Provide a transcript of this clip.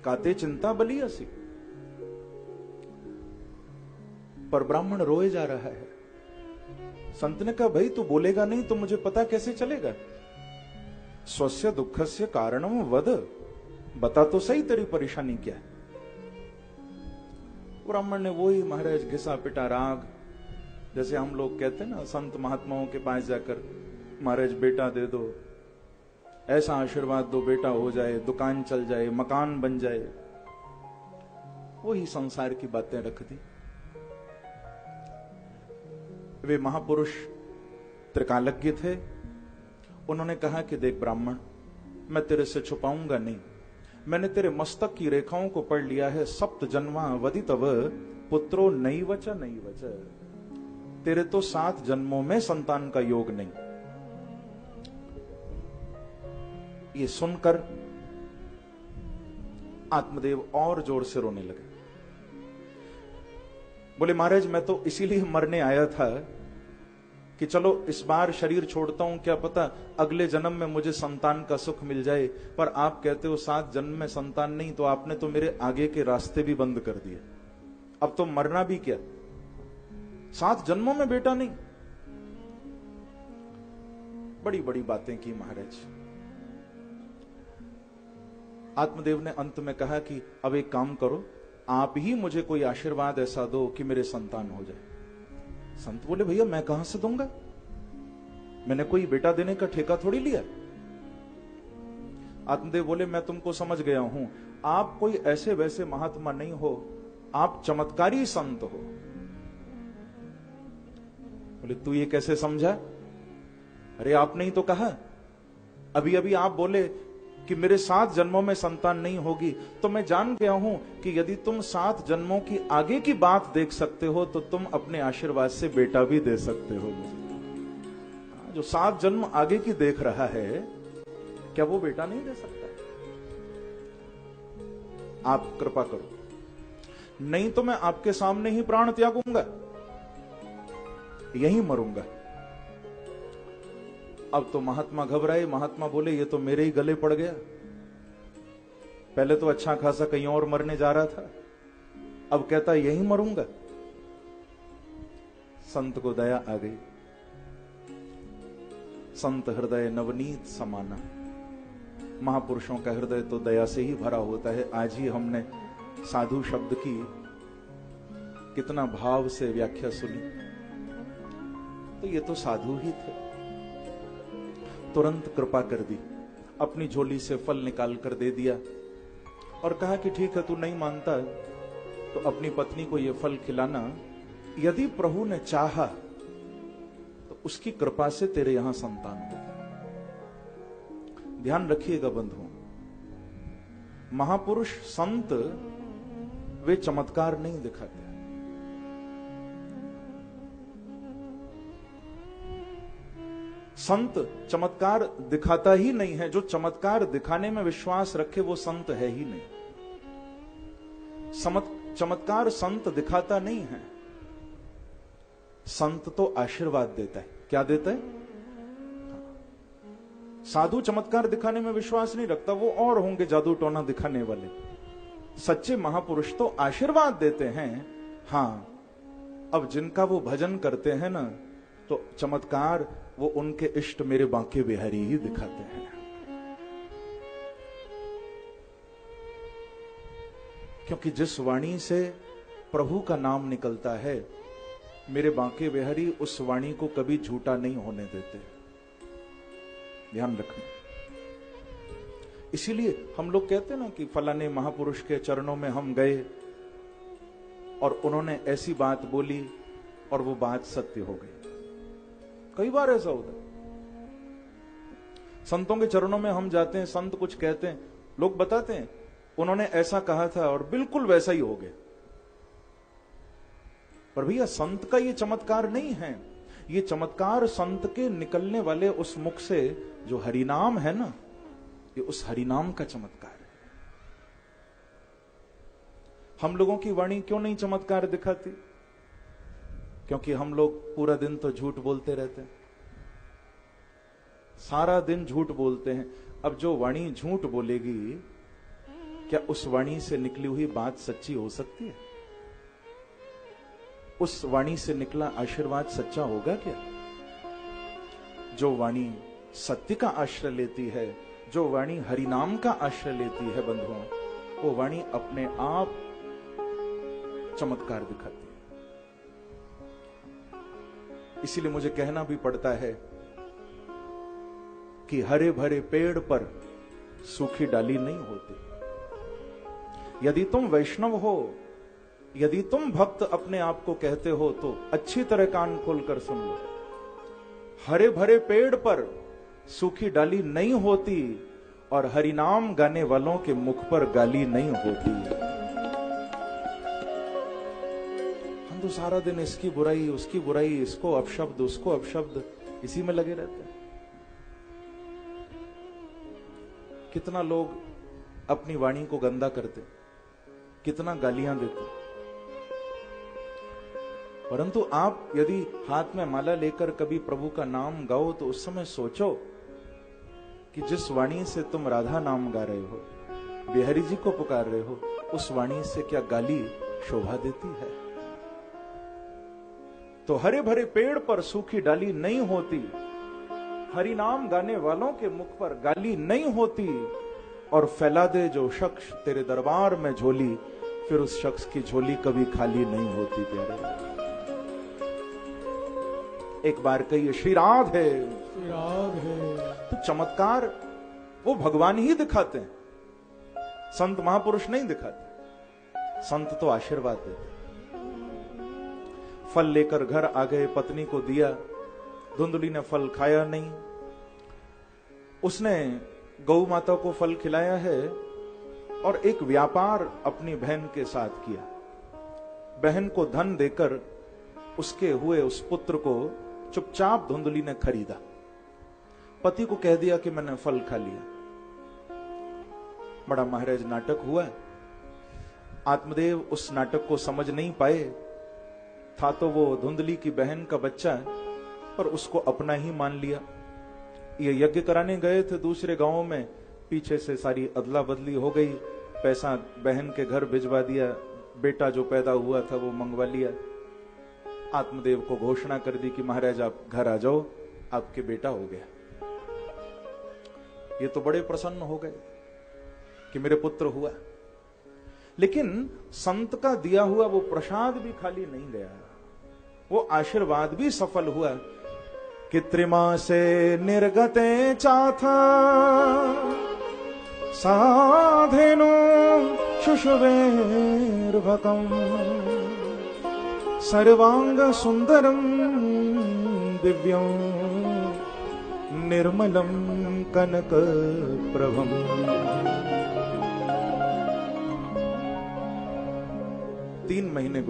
काते चिंता बलियसी। पर ब्राह्मण रोए जा रहा है। संत ने कहा, भाई तू बोलेगा नहीं तो मुझे पता कैसे चलेगा? स्वस्य दुखस्य कारणम वद, बता तो सही तेरी परेशानी क्या है। ब्राह्मण ने वही महाराज घिसा पिटा राग, जैसे हम लोग कहते हैं ना संत महात्माओं के पास जाकर, महाराज बेटा दे दो, ऐसा आशीर्वाद दो बेटा हो जाए, दुकान चल जाए, मकान बन जाए। वही संसार की बातें रख दी। वे महापुरुष त्रिकालज्ञ थे। उन्होंने कहा कि देख ब्राह्मण, मैं तेरे से छुपाऊंगा नहीं, मैंने तेरे मस्तक की रेखाओं को पढ़ लिया है। सप्त जन्मा वदितव पुत्रो नैवच नैवच, तेरे तो 7 जन्मों में संतान का योग नहीं। ये सुनकर आत्मदेव और जोर से रोने लगे। बोले महाराज मैं तो इसीलिए मरने आया था कि चलो इस बार शरीर छोड़ता हूं, क्या पता अगले जन्म में मुझे संतान का सुख मिल जाए। पर आप कहते हो 7 जन्म में संतान नहीं, तो आपने तो मेरे आगे के रास्ते भी बंद कर दिए। अब तो मरना भी क्या, 7 जन्मों में बेटा नहीं। बड़ी बड़ी बातें की महाराज। आत्मदेव ने अंत में कहा कि अब एक काम करो, आप ही मुझे कोई आशीर्वाद ऐसा दो कि मेरे संतान हो जाए। संत बोले भैया मैं कहां से दूंगा, मैंने कोई बेटा देने का ठेका थोड़ी लिया। आत्मदेव बोले मैं तुमको समझ गया हूं, आप कोई ऐसे वैसे महात्मा नहीं हो, आप चमत्कारी संत हो। बोले तू ये कैसे समझा? अरे आपने ही तो कहा, अभी अभी आप बोले कि मेरे 7 जन्मों में संतान नहीं होगी, तो मैं जान गया हूं कि यदि तुम 7 जन्मों की आगे की बात देख सकते हो तो तुम अपने आशीर्वाद से बेटा भी दे सकते हो। जो 7 जन्म आगे की देख रहा है, क्या वो बेटा नहीं दे सकता? आप कृपा करो, नहीं तो मैं आपके सामने ही प्राण त्यागूंगा, यहीं मरूंगा। अब तो महात्मा घबराए। महात्मा बोले ये तो मेरे ही गले पड़ गया, पहले तो अच्छा खासा कहीं और मरने जा रहा था, अब कहता यहीं मरूंगा। संत को दया आ गई। संत हृदय नवनीत समाना, महापुरुषों का हृदय तो दया से ही भरा होता है। आज ही हमने साधु शब्द की कितना भाव से व्याख्या सुनी, तो ये तो साधु ही थे। तुरंत कृपा कर दी, अपनी झोली से फल निकाल कर दे दिया और कहा कि ठीक है तू नहीं मानता तो अपनी पत्नी को यह फल खिलाना, यदि प्रभु ने चाहा तो उसकी कृपा से तेरे यहां संतान होगी। ध्यान रखिएगा बंधुओं, महापुरुष संत वे चमत्कार नहीं दिखाते। संत चमत्कार दिखाता ही नहीं है। जो चमत्कार दिखाने में विश्वास रखे वो संत है ही नहीं। चमत्कार संत दिखाता नहीं है। संत तो आशीर्वाद देता है। क्या देता है? साधु चमत्कार दिखाने में विश्वास नहीं रखता, वो और होंगे जादू टोना दिखाने वाले। सच्चे महापुरुष तो आशीर्वाद देते हैं। हां, अब जिनका वो भजन करते हैं ना, तो चमत्कार वो उनके इष्ट मेरे बांके बिहारी ही दिखाते हैं। क्योंकि जिस वाणी से प्रभु का नाम निकलता है, मेरे बांके बिहारी उस वाणी को कभी झूठा नहीं होने देते। ध्यान रखना। इसीलिए हम लोग कहते हैं ना कि फलाने महापुरुष के चरणों में हम गए और उन्होंने ऐसी बात बोली और वो बात सत्य हो गई। कई बार ऐसा होता है। संतों के चरणों में हम जाते हैं, संत कुछ कहते हैं, लोग बताते हैं उन्होंने ऐसा कहा था और बिल्कुल वैसा ही हो गया। पर भैया संत का ये चमत्कार नहीं है। ये चमत्कार संत के निकलने वाले उस मुख से जो हरिनाम है ना, ये उस हरिनाम का चमत्कार है। हम लोगों की वाणी क्यों नहीं चमत्कार दिखाती? क्योंकि हम लोग पूरा दिन तो झूठ बोलते रहते हैं, सारा दिन झूठ बोलते हैं। अब जो वाणी झूठ बोलेगी क्या उस वाणी से निकली हुई बात सच्ची हो सकती है? उस वाणी से निकला आशीर्वाद सच्चा होगा क्या? जो वाणी सत्य का आश्रय लेती है, जो वाणी हरिनाम का आश्रय लेती है बंधुओं, वो वाणी अपने आप चमत्कार दिखाती है। इसीलिए मुझे कहना भी पड़ता है कि हरे भरे पेड़ पर सूखी डाली नहीं होती। यदि तुम वैष्णव हो, यदि तुम भक्त अपने आप को कहते हो, तो अच्छी तरह कान खोलकर सुन लो। हरे भरे पेड़ पर सूखी डाली नहीं होती और हरिनाम गाने वालों के मुख पर गाली नहीं होती। हम तो सारा दिन इसकी बुराई, उसकी बुराई, इसको अपशब्द, उसको अपशब्द, इसी में लगे रहते हैं। कितना लोग अपनी वाणी को गंदा करते, कितना गालियां देते। परंतु आप यदि हाथ में माला लेकर कभी प्रभु का नाम गाओ, तो उस समय सोचो कि जिस वाणी से तुम राधा नाम गा रहे हो, बिहारी जी को पुकार रहे हो, उस वाणी से क्या गाली शोभा देती है? तो हरे भरे पेड़ पर सूखी डाली नहीं होती, हरि नाम गाने वालों के मुख पर गाली नहीं होती। और फैला दे जो शख्स तेरे दरबार में झोली, फिर उस शख्स की झोली कभी खाली नहीं होती। प्यारे, एक बार कहिए श्री राधे। श्री राधे। तो चमत्कार वो भगवान ही दिखाते हैं, संत महापुरुष नहीं दिखाते। संत तो आशीर्वाद देते। फल लेकर घर आ गए, पत्नी को दिया, धुंधली ने फल खाया नहीं। उसने गौ माता को फल खिलाया है और एक व्यापार अपनी बहन के साथ किया। बहन को धन देकर उसके हुए उस पुत्र को चुपचाप धुंधली ने खरीदा। पति को कह दिया कि मैंने फल खा लिया। बड़ा महाराज नाटक हुआ। आत्मदेव उस नाटक को समझ नहीं पाए। था तो वो धुंधली की बहन का बच्चा, पर उसको अपना ही मान लिया। ये यज्ञ कराने गए थे दूसरे गांव में, पीछे से सारी अदला बदली हो गई। पैसा बहन के घर भिजवा दिया, बेटा जो पैदा हुआ था वो मंगवा लिया। आत्मदेव को घोषणा कर दी कि महाराज आप घर आ जाओ, आपके बेटा हो गया। ये तो बड़े प्रसन्न हो गए कि मेरे पुत्र हुआ। लेकिन संत का दिया हुआ वो प्रसाद भी खाली नहीं गया, वो आशीर्वाद भी सफल हुआ। कृत्रिमा से निर्गते चाथा साधेनो शुशुवेर्भकम् सर्वांग सुंदरम दिव्यं निर्मलम कनक प्रभम। 3 महीने